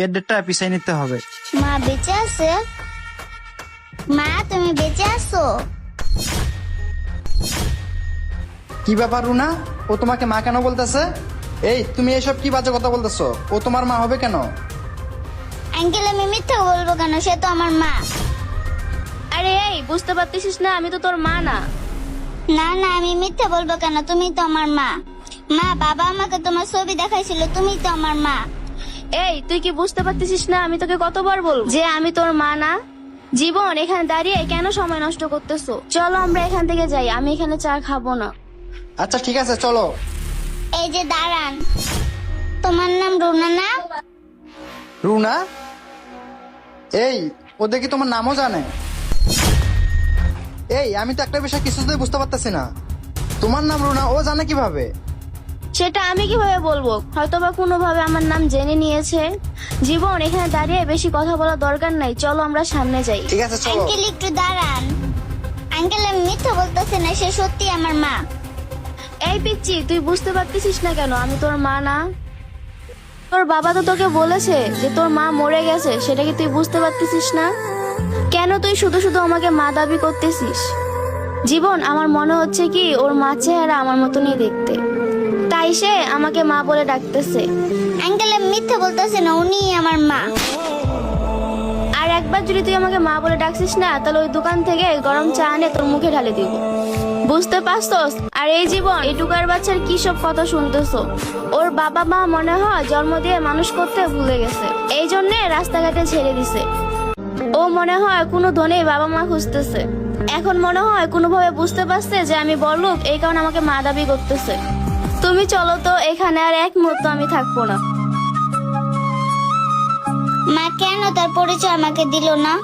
এর ডেটটা পিছাই নিতে হবে। মা বেঁচে আছে? মা তুমি বেঁচে আছো? কি ব্যাপার রুনা, ও তোমাকে মা কেন বলতেছে? এই তুমি এসব কি বাজে কথা বলতেছো? ও তোমার মা হবে কেন? আঙ্কেল আমি মিথ্যা বলবো কেন? সে তো আমার মা। আরে এই বুঝতে পারতেছিস না আমি তো তোর মা না। না না আমি মিথ্যা বলবো কেন? তুমি তো আমার মা। মা বাবা আমাকে তোমার ছবি দেখাইছিল, তুমি তো আমার মা। এই তুই কি বুঝতে পারতেছিস না আমি তোকে কতবার বলবো যে আমি তোর মা না? জীবন এখানে দাঁড়িয়ে কেন সময় নষ্ট করতেছো? চলো আমরা এখান থেকে যাই, আমি এখানে চা খাবো না। আচ্ছা ঠিক আছে চলো। এই যে দাঁড়ান, তোমার নাম রুনা না? রুনা? এই ও দেখি তোমার নামও জানে। এই আমি তো একটা বিষয় কিছুতেই বুঝতে পারতেছি না, তোমার নাম রুনা ও জানে কিভাবে? সেটা আমি কিভাবে বলবো, হয়তোবা কোনোভাবে আমার নাম জেনে নিয়েছে। জীবন এখানে দাঁড়িয়ে বেশি কথা বলার দরকার নাই, চলো আমরা সামনে যাই। ঠিক আছে চলো। আঙ্কেল একটু দাঁড়ান। আঙ্কেল আমি মিথ্যা বলতেছি না, সে সত্যি আমার মা। এই পিচ্চি তুই বুঝতে পারতেছিস না কেন আমি তোর মা না? তোর বাবা তো তোকে বলেছে যে তোর মা মরে গেছে, সেটা কি তুই বুঝতে পারতেছিস না? কেন তুই শুধু শুধু আমাকে মা দাবি করতেছিস? জীবন আমার মনে হচ্ছে কি ওর মা চেহারা আমার মতনই দেখতে, তাই সে আমাকে মা বলে ডাকতেছে। আঙ্কেল আমি মিথ্যা বলতেছি না, উনি আমার মা। আর একবার যদি তুই আমাকে মা বলে ডাকছিস না, তাহলে ওই দোকান থেকে গরম চা এনে তোর মুখে ঢালে দিব, বুঝতে পারছস? আর এই জীবন এই টুকার বাচ্চার কি সব কথা শুনতেছো? ওর বাবা মা মনে হয় জন্ম দিয়ে মানুষ করতে ভুলে গেছে, এই জন্য রাস্তাঘাটে ছেড়ে দিছে। ও মনে হয় কোনো ধনেই বাবা মা খুঁজতেছে, এখন মনে হয় কোনোভাবে বুঝতে পারছে যে আমি বড়লোক, এই কারণে আমাকে মা দাবি করতেছে। তুমি চলো তো, এখানে আর এক মুহূর্ত আমি থাকবো না। মা কেন তার পরিচয় আমাকে দিল না?